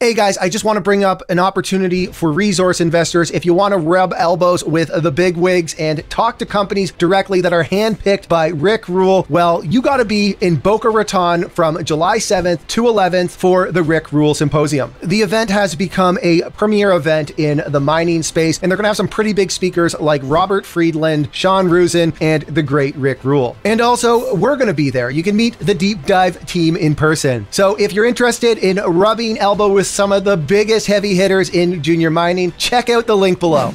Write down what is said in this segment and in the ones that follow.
Hey guys, I just want to bring up an opportunity for resource investors. If you want to rub elbows with the big wigs and talk to companies directly that are handpicked by Rick Rule, well, you got to be in Boca Raton from July 7th to 11th for the Rick Rule Symposium. The event has become a premier event in the mining space, and they're going to have some pretty big speakers like Robert Friedland, Shawn Khunkhun, and the great Rick Rule. And also, we're going to be there. You can meet the deep dive team in person. So if you're interested in rubbing elbow with some of the biggest heavy hitters in junior mining, check out the link below.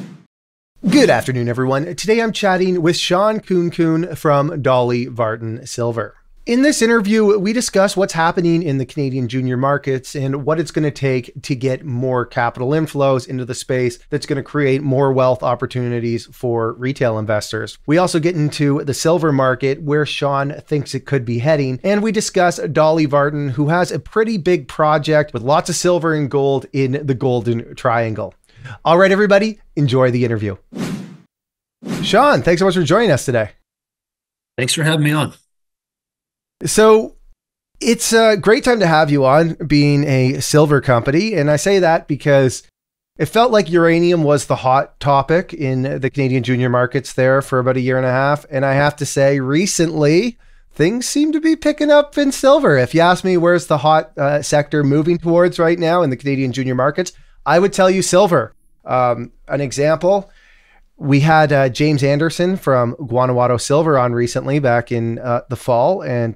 Good afternoon, everyone. Today I'm chatting with Shawn Khunkhun from Dolly Varden Silver. In this interview, we discuss what's happening in the Canadian junior markets and what it's going to take to get more capital inflows into the space that's going to create more wealth opportunities for retail investors. We also get into the silver market, where Shawn thinks it could be heading, and we discuss Dolly Varden, who has a pretty big project with lots of silver and gold in the Golden Triangle. All right, everybody, enjoy the interview. Shawn, thanks so much for joining us today. Thanks for having me on. So it's a great time to have you on, being a silver company. And I say that because it felt like uranium was the hot topic in the Canadian junior markets there for about a year and a half. And I have to say, recently, things seem to be picking up in silver. If you ask me where's the hot sector moving towards right now in the Canadian junior markets, I would tell you silver. An example, we had James Anderson from Guanajuato Silver on recently back in the fall, and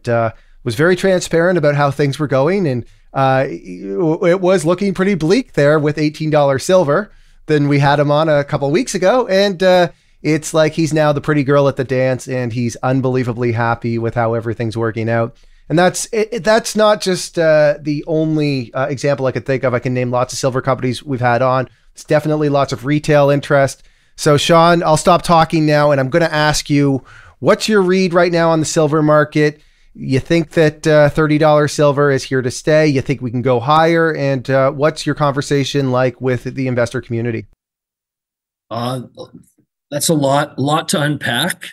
was very transparent about how things were going. And it was looking pretty bleak there with $18 silver. Then we had him on a couple of weeks ago, and it's like he's now the pretty girl at the dance, and he's unbelievably happy with how everything's working out. And that's not just the only example I could think of. I can name lots of silver companies we've had on. It's definitely lots of retail interest. So Shawn, I'll stop talking now, and I'm going to ask you, what's your read right now on the silver market? You think that $30 silver is here to stay? You think we can go higher? And what's your conversation like with the investor community? That's a lot to unpack.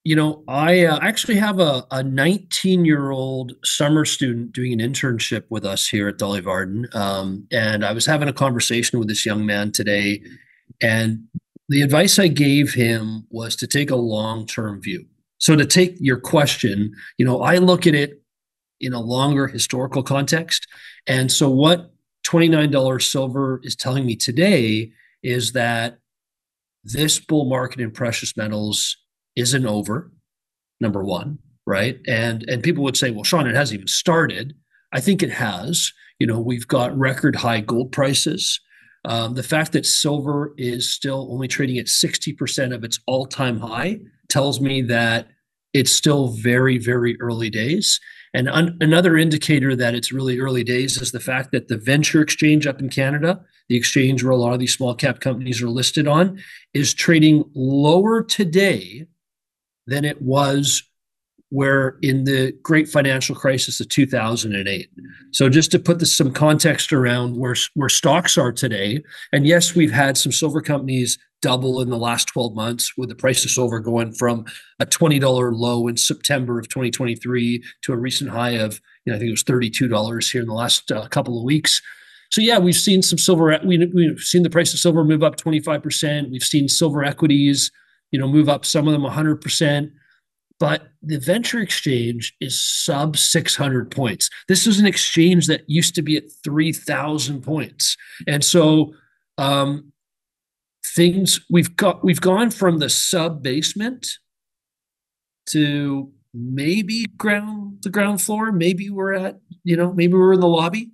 You know, I actually have a 19-year-old summer student doing an internship with us here at Dolly Varden. And I was having a conversation with this young man today, and the advice I gave him was to take a long-term view. So to take your question, you know, I look at it in a longer historical context. And so what $29 silver is telling me today is that this bull market in precious metals isn't over, number one, right? And people would say, well, Shawn, it hasn't even started. I think it has. You know, we've got record high gold prices. The fact that silver is still only trading at 60% of its all-time high tells me that it's still very, very early days. And another indicator that it's really early days is the fact that the venture exchange up in Canada, the exchange where a lot of these small cap companies are listed on, is trading lower today than it was where in the great financial crisis of 2008. So just to put some context around where stocks are today, and yes, we've had some silver companies double in the last 12 months, with the price of silver going from a $20 low in September of 2023 to a recent high of, you know, I think it was $32 here in the last couple of weeks. So yeah, we've seen some silver, we've seen the price of silver move up 25%. We've seen silver equities, you know, move up, some of them 100%. But the venture exchange is sub 600 points. This is an exchange that used to be at 3,000 points. And so we've gone from the sub basement to maybe the ground floor. Maybe we're at, you know, maybe we're in the lobby.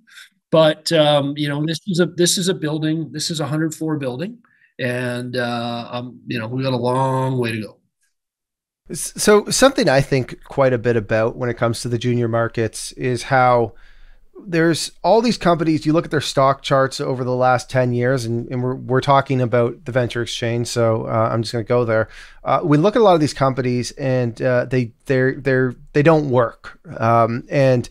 But you know, this is a building. This is a 100-floor building, and you know, we got a long way to go. So something I think quite a bit about when it comes to the junior markets is how there's all these companies. You look at their stock charts over the last 10 years, and we're talking about the venture exchange. So I'm just going to go there. We look at a lot of these companies, and they don't work. And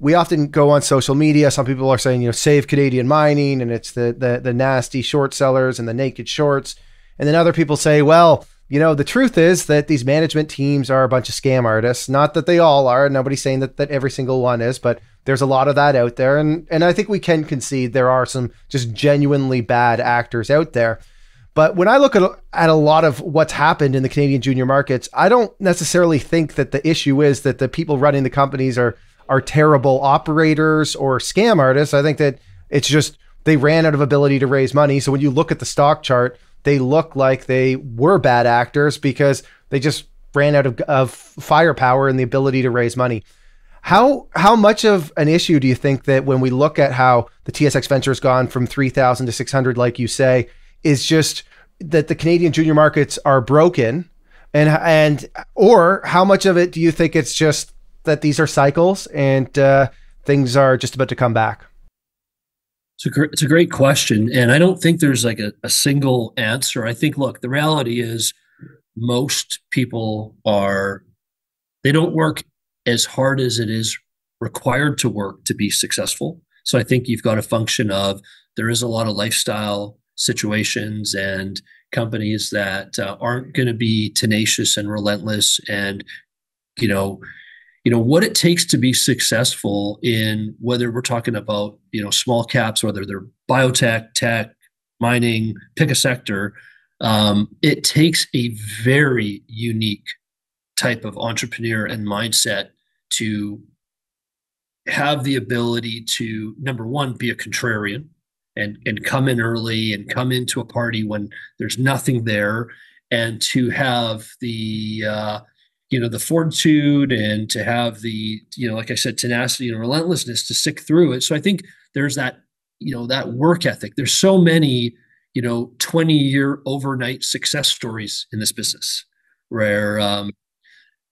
we often go on social media. Some people are saying, you know, save Canadian mining, and it's the nasty short sellers and the naked shorts. And then other people say, well, you know, the truth is that these management teams are a bunch of scam artists. Not that they all are. Nobody's saying that every single one is, but there's a lot of that out there. And I think we can concede there are some just genuinely bad actors out there. But when I look at a lot of what's happened in the Canadian junior markets, I don't necessarily think that the issue is that the people running the companies are terrible operators or scam artists. I think that it's just they ran out of ability to raise money. So when you look at the stock chart, they look like they were bad actors because they just ran out of firepower and the ability to raise money. How much of an issue do you think that when we look at how the TSX Venture has gone from 3,000 to 600, like you say, is just that the Canadian junior markets are broken, or how much of it do you think it's just that these are cycles and things are just about to come back? It's a great question. And I don't think there's like a single answer. I think, look, the reality is most people they don't work as hard as it is required to work to be successful. So I think you've got a function of there is a lot of lifestyle situations and companies that aren't going to be tenacious and relentless and what it takes to be successful in whether we're talking about small caps, whether they're biotech, tech, mining, pick a sector. It takes a very unique type of entrepreneur and mindset to have the ability to, number one, be a contrarian and come in early and come into a party when there's nothing there, and to have the the fortitude and to have the like I said, tenacity and relentlessness to stick through it. So I think there's that that work ethic. There's so many 20-year overnight success stories in this business where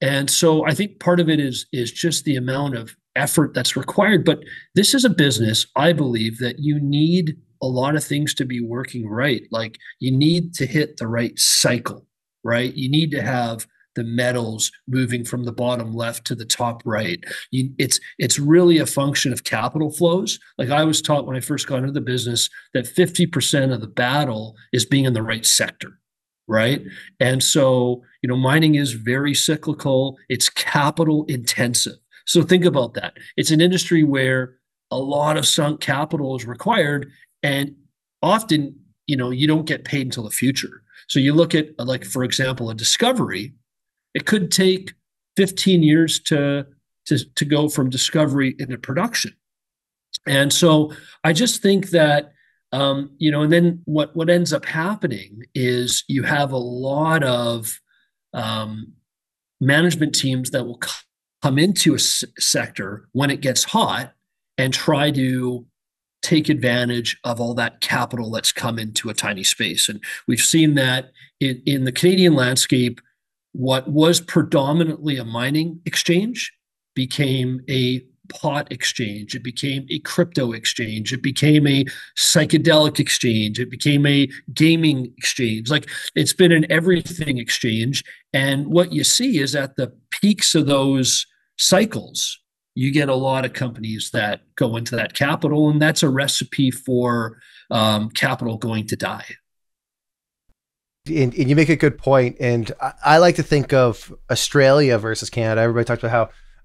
and so I think part of it is just the amount of effort that's required. But this is a business, I believe, that you need a lot of things to be working right. Like you need to hit the right cycle, right? You need to have the metals moving from the bottom left to the top right. It's really a function of capital flows. Like I was taught when I first got into the business that 50% of the battle is being in the right sector, right? And so, mining is very cyclical. It's capital intensive. So think about that. It's an industry where a lot of sunk capital is required, and often, you don't get paid until the future. So you look at, like, for example, a discovery. It could take 15 years to go from discovery into production. And so I just think that, and then what ends up happening is you have a lot of management teams that will come into a sector when it gets hot and try to take advantage of all that capital that's come into a tiny space. And we've seen that in the Canadian landscape. What was predominantly a mining exchange became a pot exchange. It became a crypto exchange. It became a psychedelic exchange. It became a gaming exchange. Like it's been an everything exchange. And what you see is at the peaks of those cycles, you get a lot of companies that go into that capital, and that's a recipe for capital going to die. And you make a good point. And I like to think of Australia versus Canada. Everybody talks about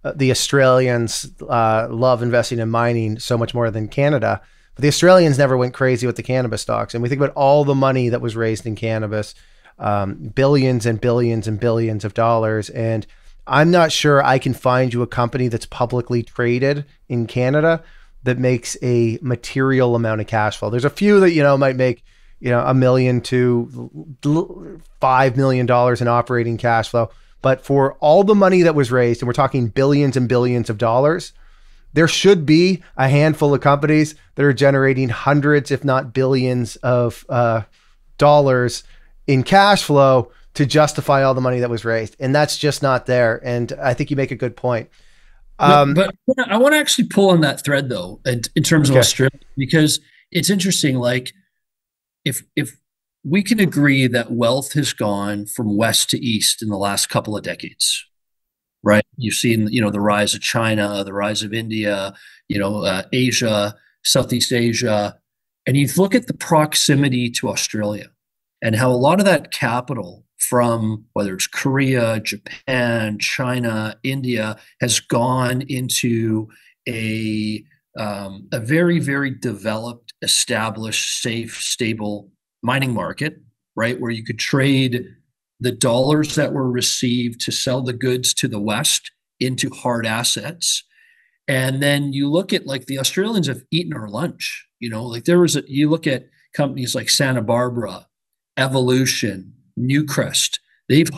how the Australians love investing in mining so much more than Canada. But the Australians never went crazy with the cannabis stocks. And we think about all the money that was raised in cannabis, billions and billions and billions of dollars. And I'm not sure I can find you a company that's publicly traded in Canada that makes a material amount of cash flow. There's a few that, might make, $1 million to $5 million in operating cash flow. But for all the money that was raised, and we're talking billions and billions of dollars, there should be a handful of companies that are generating hundreds, if not billions of dollars in cash flow to justify all the money that was raised. And that's just not there. And I think you make a good point. But I want to actually pull on that thread though, in terms of Australia, because it's interesting. Like if we can agree that wealth has gone from west to east in the last couple of decades, right? You've seen, the rise of China, the rise of India, Asia, Southeast Asia, and you look at the proximity to Australia and how a lot of that capital from whether it's Korea, Japan, China, India has gone into a very, very developed, established, safe, stable mining market, right? Where you could trade the dollars that were received to sell the goods to the West into hard assets. And then you look at like the Australians have eaten our lunch, like you look at companies like Santa Barbara, Evolution, Newcrest, they've,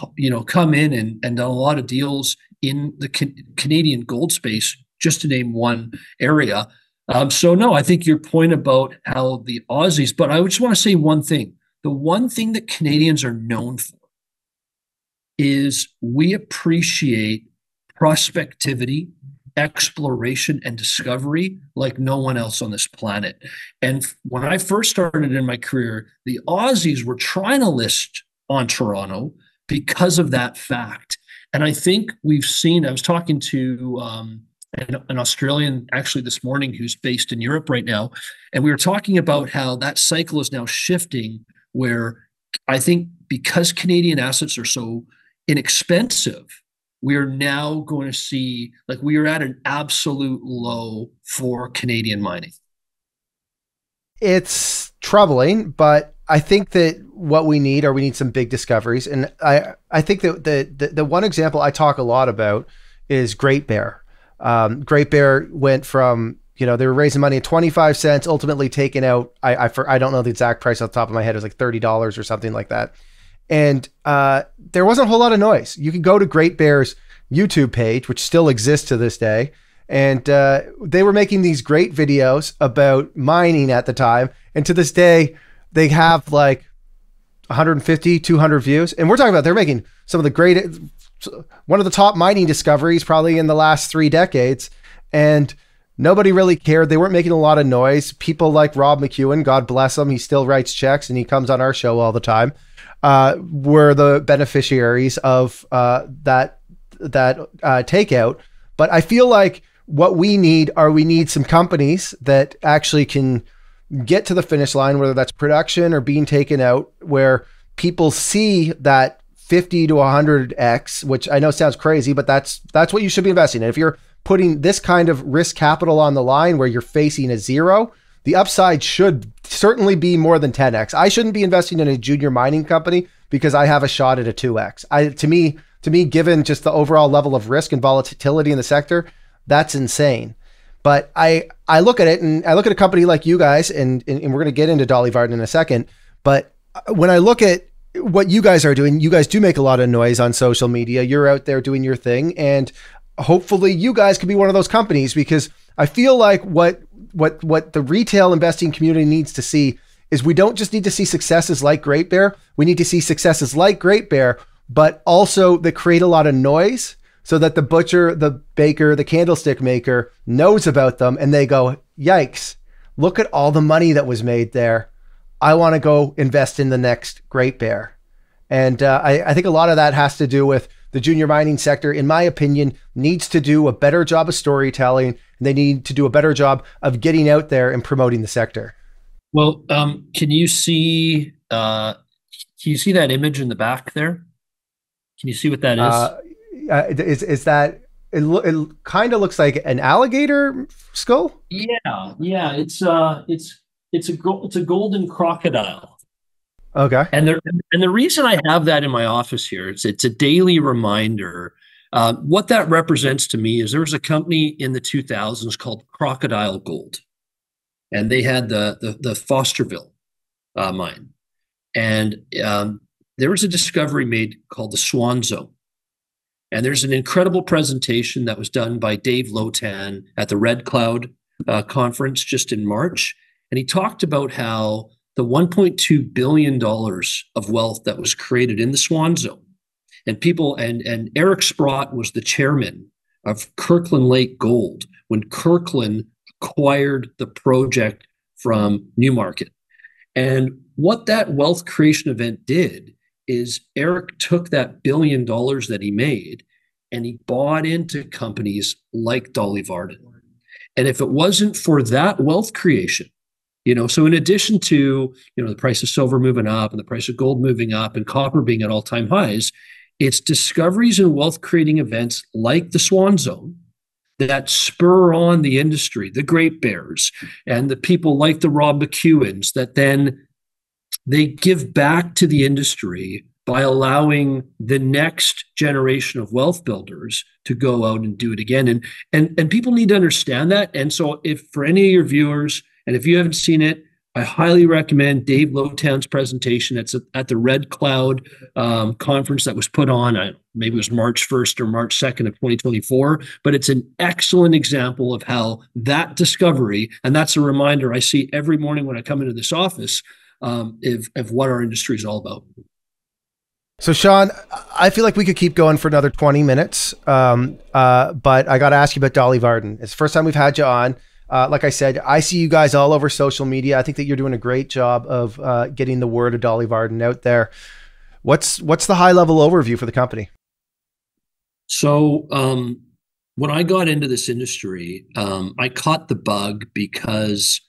come in and done a lot of deals in the Canadian gold space, just to name one area. So no, I think your point about how the Aussies, but I just want to say one thing. The one thing that Canadians are known for is we appreciate prospectivity, exploration, and discovery like no one else on this planet. And when I first started in my career, the Aussies were trying to list on Toronto because of that fact. And I think we've seen, I was talking to an Australian actually this morning who's based in Europe right now, and we were talking about how that cycle is now shifting, where I think because Canadian assets are so inexpensive, we are now going to see, like, we are at an absolute low for Canadian mining. It's troubling, but I think that what we need some big discoveries. And I think that the one example I talk a lot about is Great Bear. Great Bear went from, they were raising money at 25 cents, ultimately taken out. I don't know the exact price off the top of my head. It was like $30 or something like that. And there wasn't a whole lot of noise. You can go to Great Bear's YouTube page, which still exists to this day. And they were making these great videos about mining at the time. And to this day, they have like 150, 200 views. And we're talking about, they're making some of the great, one of the top mining discoveries probably in the last 3 decades. And nobody really cared. They weren't making a lot of noise. People like Rob McEwen, God bless him, he still writes checks and he comes on our show all the time, were the beneficiaries of that takeout. But I feel like what we need some companies that actually can get to the finish line, whether that's production or being taken out, where people see that 50 to 100x, which I know sounds crazy, but that's what you should be investing in. If you're putting this kind of risk capital on the line where you're facing a zero, the upside should certainly be more than 10x. I shouldn't be investing in a junior mining company because I have a shot at a 2x. To me, given just the overall level of risk and volatility in the sector, that's insane. But I look at it, and I look at a company like you guys, and we're going to get into Dolly Varden in a second. But when I look at what you guys are doing, you guys do make a lot of noise on social media. You're out there doing your thing, and hopefully you guys could be one of those companies, because I feel like what the retail investing community needs to see is we don't just need to see successes like Great Bear. We need to see successes like Great Bear, but also that create a lot of noise so that the butcher, the baker, the candlestick maker knows about them and they go, yikes, look at all the money that was made there. I want to go invest in the next Great Bear. And I think a lot of that has to do with the junior mining sector, in my opinion, needs to do a better job of storytelling. And they need to do a better job of getting out there and promoting the sector. Well, can you see that image in the back there? Can you see what that is? Is that it kind of looks like an alligator skull? Yeah. It's a golden crocodile. Okay. And the reason I have that in my office here, it's a daily reminder. What that represents to me is there was a company in the 2000s called CROCODILE Gold, and they had the Fosterville mine, and there was a discovery made called the Swan Zone. And there's an incredible presentation that was done by Dave Lotan at the Red Cloud conference just in March. And he talked about how the $1.2 billion of wealth that was created in the Swan Zone, and Eric Sprott was the chairman of Kirkland Lake Gold when Kirkland acquired the project from Newmarket. And what that wealth creation event did is Eric took that $1 billion that he made and he bought into companies like Dolly Varden. And if it wasn't for that wealth creation, so in addition to, the price of silver moving up and the price of gold moving up and copper being at all-time highs, it's discoveries and wealth creating events like the Swan Zone that spur on the industry, the Great Bears, and the people like the Rob McEwens, that then they give back to the industry by allowing the next generation of wealth builders to go out and do it again. And people need to understand that. And so if for any of your viewers, and if you haven't seen it, I highly recommend Dave Lotan's presentation. It's at the Red Cloud conference that was put on, maybe it was March 1st or March 2nd of 2024, but it's an excellent example of how that discovery, and that's a reminder I see every morning when I come into this office, of what our industry is all about. So Shaun, I feel like we could keep going for another 20 minutes, but I got to ask you about Dolly Varden. It's the first time we've had you on. Like I said, I see you guys all over social media. I think that you're doing a great job of getting the word of Dolly Varden out there. What's the high level overview for the company? So when I got into this industry, I caught the bug because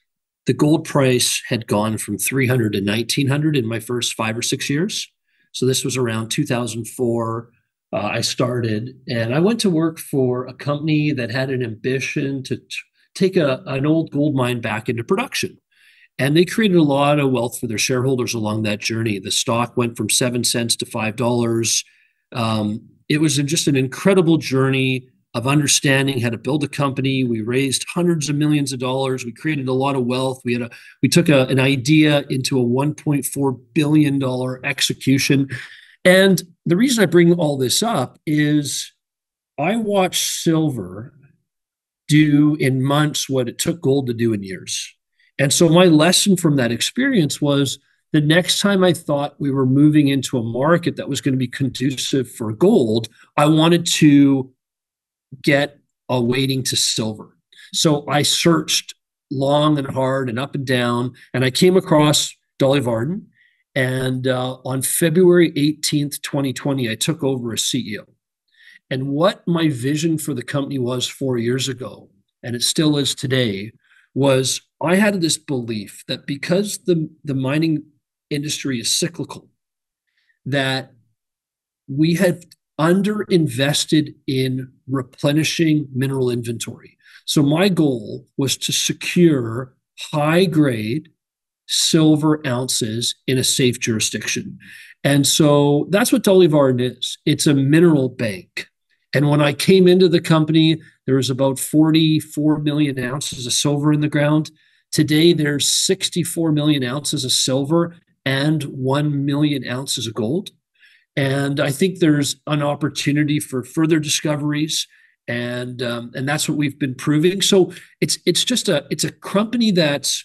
the gold price had gone from 300 to 1900 in my first 5 or 6 years. So this was around 2004. I started, and I went to work for a company that had an ambition to take an old gold mine back into production. And they created a lot of wealth for their shareholders along that journey. The stock went from 7 cents to $5. It was just an incredible journey of understanding how to build a company. We raised hundreds of millions of dollars. We created a lot of wealth. We took an idea into a $1.4 billion execution. And the reason I bring all this up is I watched silver do in months what it took gold to do in years. And so my lesson from that experience was the next time I thought we were moving into a market that was going to be conducive for gold, I wanted to get a weighting to silver. So I searched long and hard and up and down, and I came across Dolly Varden. And on February 18th, 2020, I took over as CEO. And what my vision for the company was 4 years ago, and it still is today, was I had this belief that because the mining industry is cyclical, that we had underinvested in replenishing mineral inventory. So my goal was to secure high-grade silver ounces in a safe jurisdiction. And so that's what Dolly Varden is. It's a mineral bank. And when I came into the company, there was about 44 million ounces of silver in the ground. Today, there's 64 million ounces of silver and 1 million ounces of gold. And I think there's an opportunity for further discoveries, and that's what we've been proving. So it's a company that's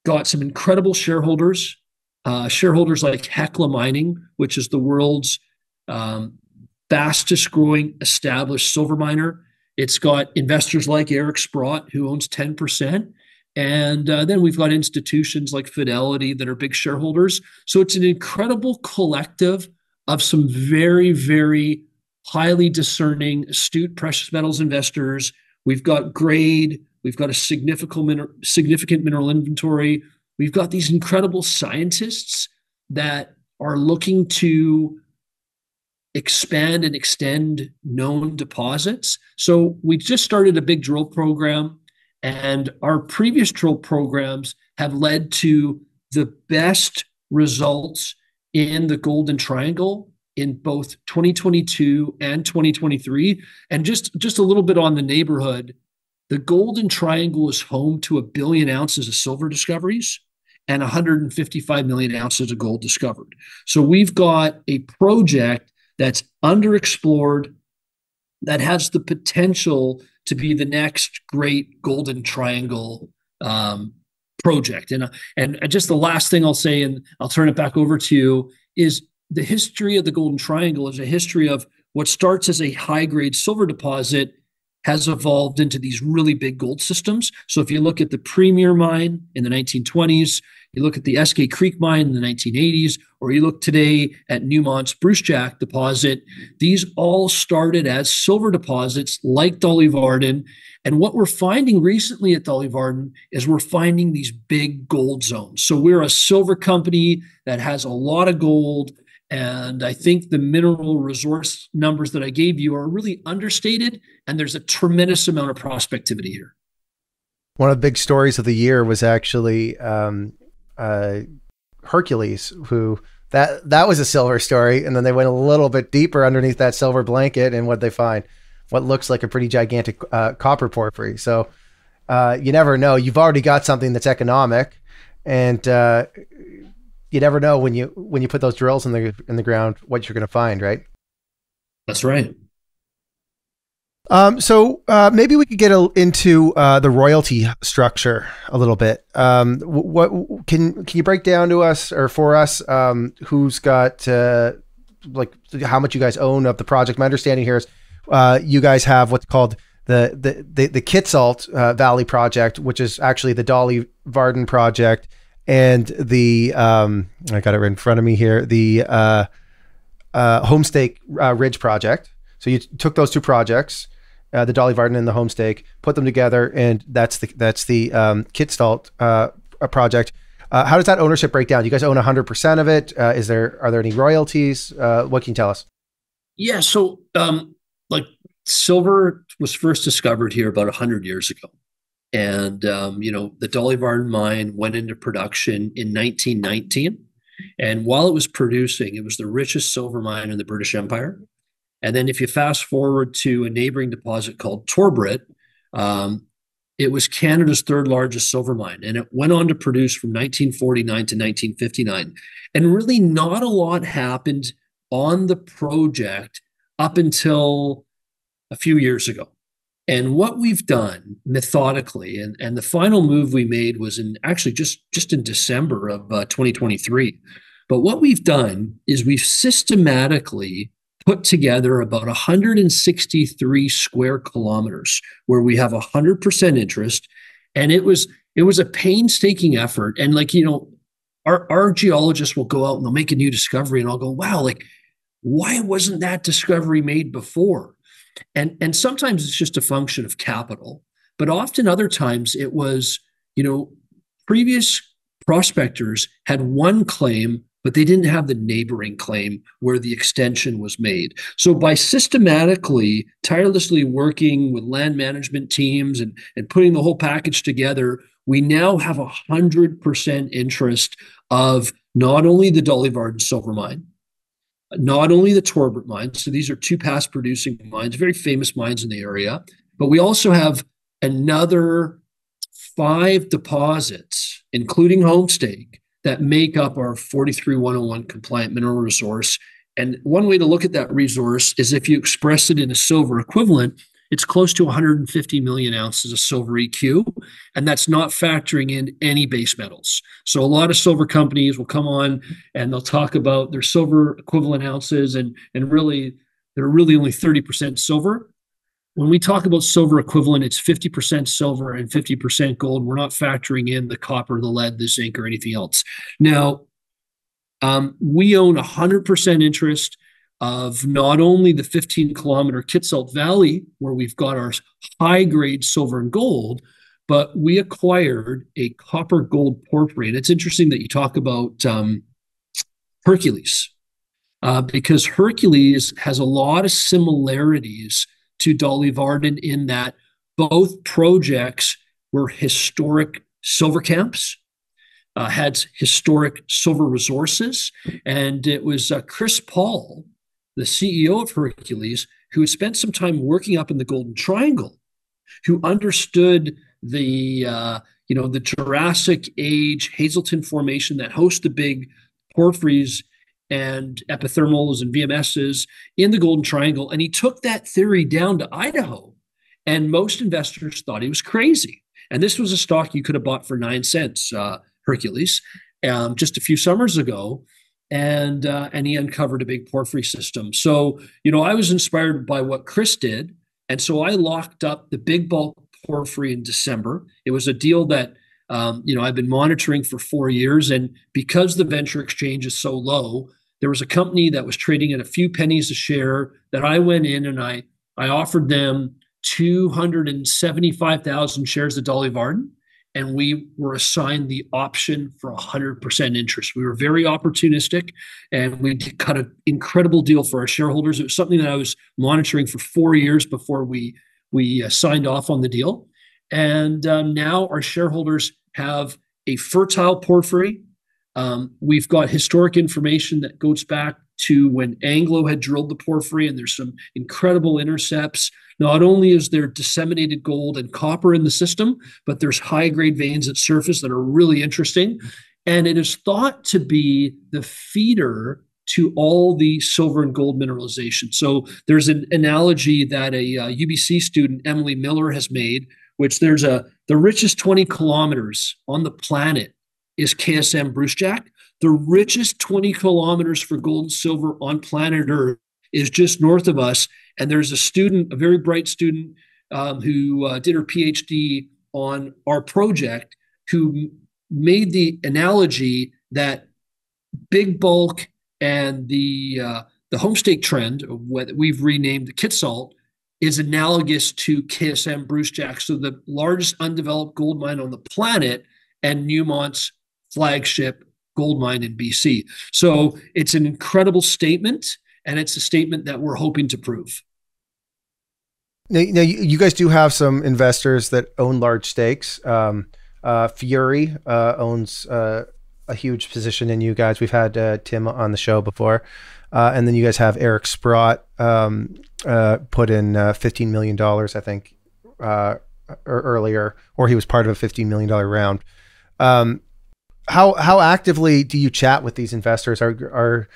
got some incredible shareholders, shareholders like Hecla Mining, which is the world's fastest growing established silver miner. It's got investors like Eric Sprott, who owns 10%. And then we've got institutions like Fidelity that are big shareholders. So it's an incredible collective of some very, very highly discerning, astute precious metals investors. We've got grade. We've got a significant mineral inventory. We've got these incredible scientists that are looking to expand and extend known deposits. So we just started a big drill program, and our previous drill programs have led to the best results in the Golden Triangle in both 2022 and 2023. And just a little bit on the neighborhood, the Golden Triangle is home to 1 billion ounces of silver discoveries and 155 million ounces of gold discovered. So we've got a project that's underexplored, that has the potential to be the next great Golden Triangle project. And just the last thing I'll say, and I'll turn it back over to you, is the history of the Golden Triangle is a history of what starts as a high-grade silver deposit has evolved into these really big gold systems. So if you look at the Premier mine in the 1920s, you look at the Eskay Creek mine in the 1980s, or you look today at Newmont's Brucejack deposit, these all started as silver deposits like Dolly Varden. And what we're finding recently at Dolly Varden is we're finding these big gold zones. So we're a silver company that has a lot of gold, And I think the mineral resource numbers that I gave you are really understated, and there's a tremendous amount of prospectivity here. One of the big stories of the year was actually Hercules, who that was a silver story, and then they went a little bit deeper underneath that silver blanket, and what they find, what looks like a pretty gigantic copper porphyry. So you never know. You've already got something that's economic, and you never know when you put those drills in the ground what you're going to find, right? That's right. So maybe we could get into the royalty structure a little bit. What can you break down to us or for us who's got like how much you guys own of the project? My understanding here is you guys have what's called the Kitsault Valley Project, which is actually the Dolly Varden Project, and the I got it right in front of me here, the Homestake Ridge Project. So you took those two projects, the Dolly Varden and the Homestake, put them together, and that's the Kitsault project. How does that ownership break down? Do you guys own 100% of it? Are there any royalties? What can you tell us? Yeah, so like silver was first discovered here about 100 years ago. And, the Dolly Varden mine went into production in 1919. And while it was producing, it was the richest silver mine in the British Empire. And then if you fast forward to a neighboring deposit called Torbrit, it was Canada's third largest silver mine. And it went on to produce from 1949 to 1959. And really not a lot happened on the project up until a few years ago. And what we've done methodically, and the final move we made was actually just in December of 2023. But what we've done is we've systematically put together about 163 square kilometers where we have 100% interest. And it was a painstaking effort. And our geologists will go out and they'll make a new discovery, and I'll go, wow, why wasn't that discovery made before? And sometimes it's just a function of capital, but often other times it was, previous prospectors had one claim, but they didn't have the neighboring claim where the extension was made. So by systematically, tirelessly working with land management teams and putting the whole package together, we now have 100% interest of not only the Dolly Varden silver mine, not only the Torbrit mine, so these are two past producing mines, very famous mines in the area, but we also have another 5 deposits, including Homestake, that make up our 43101 compliant mineral resource. And one way to look at that resource is if you express it in a silver equivalent, it's close to 150 million ounces of silver EQ, and that's not factoring in any base metals. So a lot of silver companies will come on and they'll talk about their silver equivalent ounces, and really, they're really only 30% silver. When we talk about silver equivalent, it's 50% silver and 50% gold. We're not factoring in the copper, the lead, the zinc, or anything else. Now, we own 100% interest of not only the 15-kilometer Kitsault Valley, where we've got our high-grade silver and gold, but we acquired a copper-gold porphyry. And it's interesting that you talk about Hercules, because Hercules has a lot of similarities to Dolly Varden in that both projects were historic silver camps, had historic silver resources, and it was Chris Paul, the CEO of Hercules, who had spent some time working up in the Golden Triangle, who understood the Jurassic Age Hazelton Formation that hosts the big porphyries and epithermals and VMSs in the Golden Triangle. And he took that theory down to Idaho. And most investors thought he was crazy. And this was a stock you could have bought for 9 cents, Hercules, just a few summers ago. And he uncovered a big porphyry system. So, I was inspired by what Chris did. And so I locked up the big bulk porphyry in December. It was a deal that, I've been monitoring for 4 years. And because the venture exchange is so low, there was a company that was trading at a few pennies a share that I went in and I offered them 275,000 shares of Dolly Varden. and we were assigned the option for 100% interest. We were very opportunistic, and we cut an incredible deal for our shareholders. It was something that I was monitoring for 4 years before we signed off on the deal. And now our shareholders have a fertile porphyry. We've got historic information that goes back to when Anglo had drilled the porphyry, and there's some incredible intercepts. Not only is there disseminated gold and copper in the system, but there's high-grade veins at surface that are really interesting. And it is thought to be the feeder to all the silver and gold mineralization. So there's an analogy that a UBC student, Emily Miller, has made, which the richest 20 kilometers on the planet is KSM Brucejack. The richest 20 kilometers for gold and silver on planet Earth is just north of us. And there's a student, a very bright student, who did her PhD on our project, who made the analogy that big bulk and the Homestake trend, what we've renamed the Kitsault, is analogous to KSM Brucejack. So the largest undeveloped gold mine on the planet, and Newmont's flagship gold mine in BC. So it's an incredible statement, and it's a statement that we're hoping to prove. Now you guys do have some investors that own large stakes. Fury owns a huge position in you guys. We've had Tim on the show before. And then you guys have Eric Sprott put in $15 million, I think, earlier, or he was part of a $15 million round. How actively do you chat with these investors? Are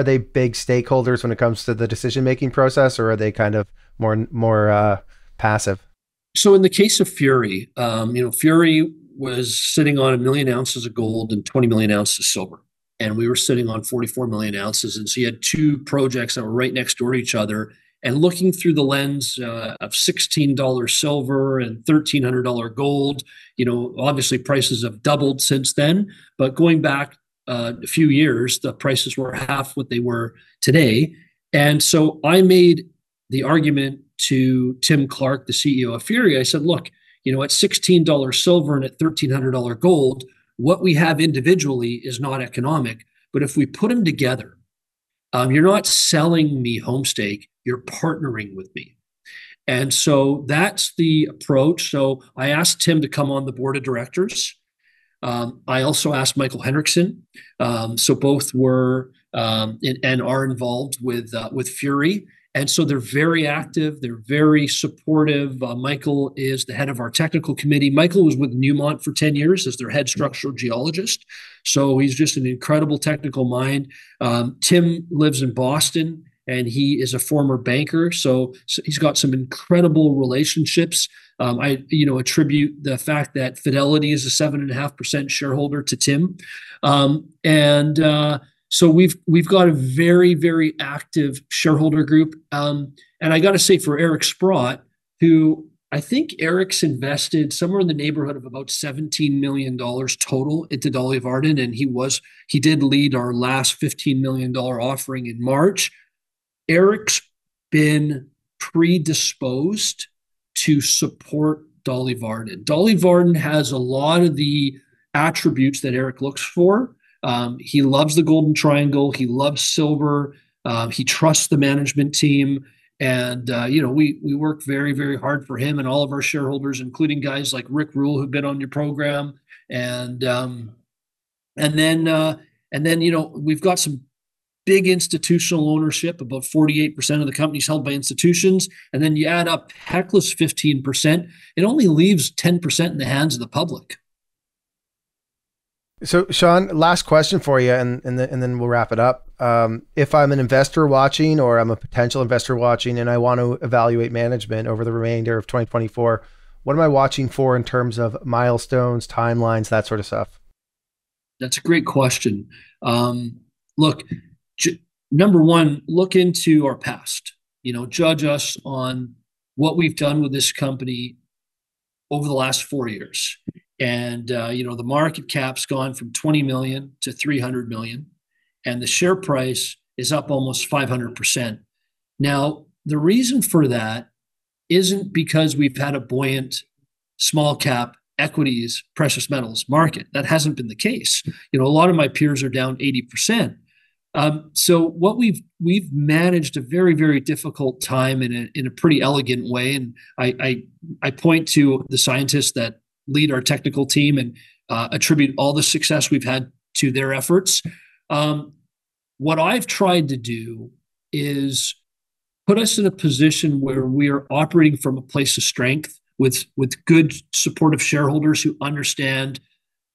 they big stakeholders when it comes to the decision-making process, or are they kind of more passive? So in the case of Fury, Fury was sitting on 1 million ounces of gold and 20 million ounces of silver. And we were sitting on 44 million ounces. And so you had two projects that were right next door to each other. And looking through the lens of $16 silver and $1,300 gold, obviously prices have doubled since then. But going back a few years, the prices were half what they were today. And so I made the argument to Tim Clark, the CEO of Fury. I said, look, at $16 silver and at $1,300 gold, what we have individually is not economic. But if we put them together, you're not selling me Homestake, you're partnering with me. And so that's the approach. So I asked Tim to come on the board of directors. I also asked Michael Hendrickson. So both were and are involved with Fury. And so they're very active. They're very supportive. Michael is the head of our technical committee. Michael was with Newmont for 10 years as their head structural geologist. So he's just an incredible technical mind. Tim lives in Boston, and he is a former banker. So he's got some incredible relationships. I attribute the fact that Fidelity is a 7.5% shareholder to Tim. So we've got a very, very active shareholder group. And I got to say, for Eric Sprott, who I think Eric's invested somewhere in the neighborhood of about $17 million total into Dolly Varden, and he did lead our last $15 million offering in March. Eric's been predisposed to support Dolly Varden. Dolly Varden has a lot of the attributes that Eric looks for. He loves the Golden Triangle. He loves silver. He trusts the management team. And, we work very, very hard for him and all of our shareholders, including guys like Rick Rule, who've been on your program. And then, we've got some big institutional ownership. About 48% of the company's held by institutions. And then you add up Hecla's 15%, it only leaves 10% in the hands of the public. So, Shaun, last question for you, and then we'll wrap it up. If I'm an investor watching, or I'm a potential investor watching, and I want to evaluate management over the remainder of 2024, what am I watching for in terms of milestones, timelines, that sort of stuff? That's a great question. Look, number one, look into our past. Judge us on what we've done with this company over the last 4 years. And, the market cap's gone from 20 million to 300 million, and the share price is up almost 500%. Now, the reason for that isn't because we've had a buoyant small cap equities, precious metals market. That hasn't been the case. A lot of my peers are down 80%. So what we've managed a very, very difficult time in a pretty elegant way. And I point to the scientists that lead our technical team and attribute all the success we've had to their efforts. What I've tried to do is put us in a position where we are operating from a place of strength with good supportive shareholders who understand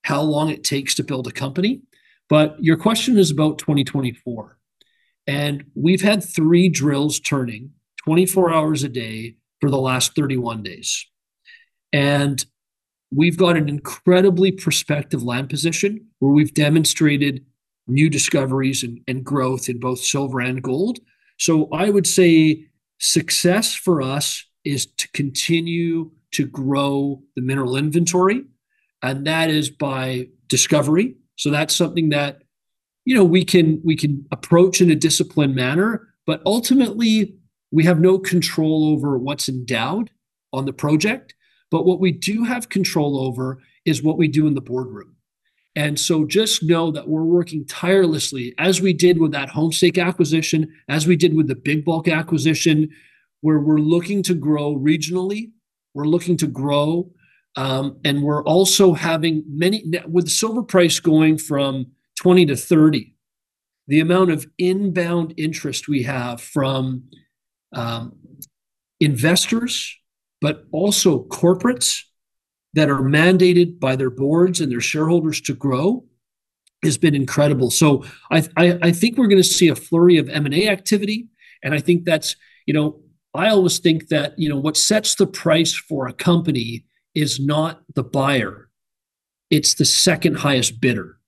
how long it takes to build a company. But your question is about 2024. And we've had 3 drills turning 24 hours a day for the last 31 days. And we've got an incredibly prospective land position where we've demonstrated new discoveries and growth in both silver and gold. So I would say success for us is to continue to grow the mineral inventory, and that is by discovery. So that's something that we can approach in a disciplined manner, but ultimately we have no control over what's endowed on the project. But what we do have control over is what we do in the boardroom. And so just know that we're working tirelessly, as we did with that Homestake acquisition, as we did with the Big Bulk acquisition, where we're looking to grow regionally, we're looking to grow, and we're also having with the silver price going from 20 to 30, the amount of inbound interest we have from investors, but also corporates that are mandated by their boards and their shareholders to grow has been incredible. So I think we're going to see a flurry of M&A activity. And I think that's, I always think that, what sets the price for a company is not the buyer. It's the second highest bidder.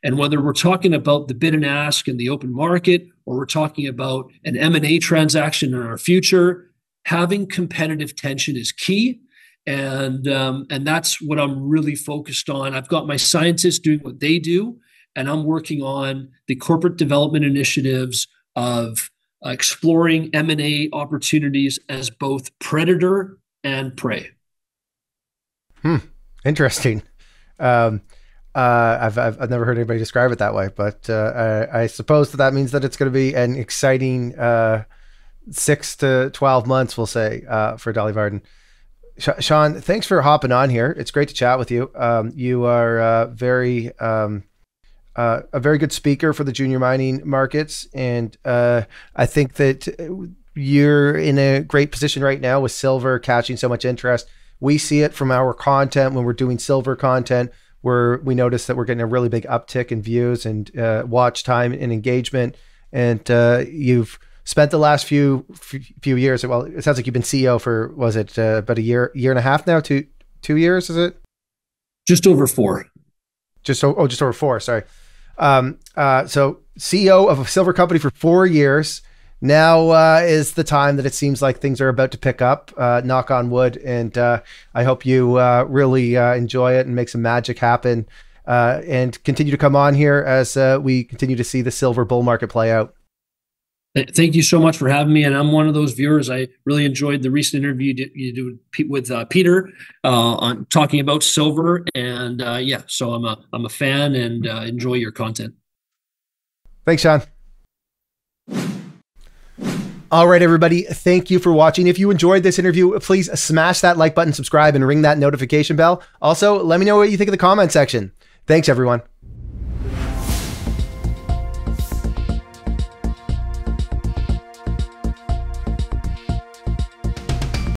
And whether we're talking about the bid and ask in the open market, or we're talking about an M&A transaction in our future, having competitive tension is key. And that's what I'm really focused on. I've got my scientists doing what they do, and I'm working on the corporate development initiatives of exploring M&A opportunities as both predator and prey. Interesting. I've never heard anybody describe it that way, but I suppose that means that it's going to be an exciting 6 to 12 months, we'll say, for Dolly Varden. Shaun, thanks for hopping on here. It's great to chat with you. You are a very good speaker for the junior mining markets, and I think that you're in a great position right now with silver catching so much interest. We see it from our content when we're doing silver content, where we notice that we're getting a really big uptick in views and watch time and engagement. And you've spent the last few years, well, it sounds like you've been CEO for, was it about a year and a half now? 2 years, is it? Just over 4. Just over 4, sorry. So CEO of a silver company for 4 years. Now is the time that it seems like things are about to pick up, knock on wood. And I hope you really enjoy it and make some magic happen, and continue to come on here as we continue to see the silver bull market play out. Thank you so much for having me. And I'm one of those viewers. I really enjoyed the recent interview you did with Peter on talking about silver. And so I'm a fan and enjoy your content. Thanks, Shaun. All right, everybody. Thank you for watching. If you enjoyed this interview, please smash that like button, subscribe, and ring that notification bell. Also, let me know what you think in the comment section. Thanks, everyone.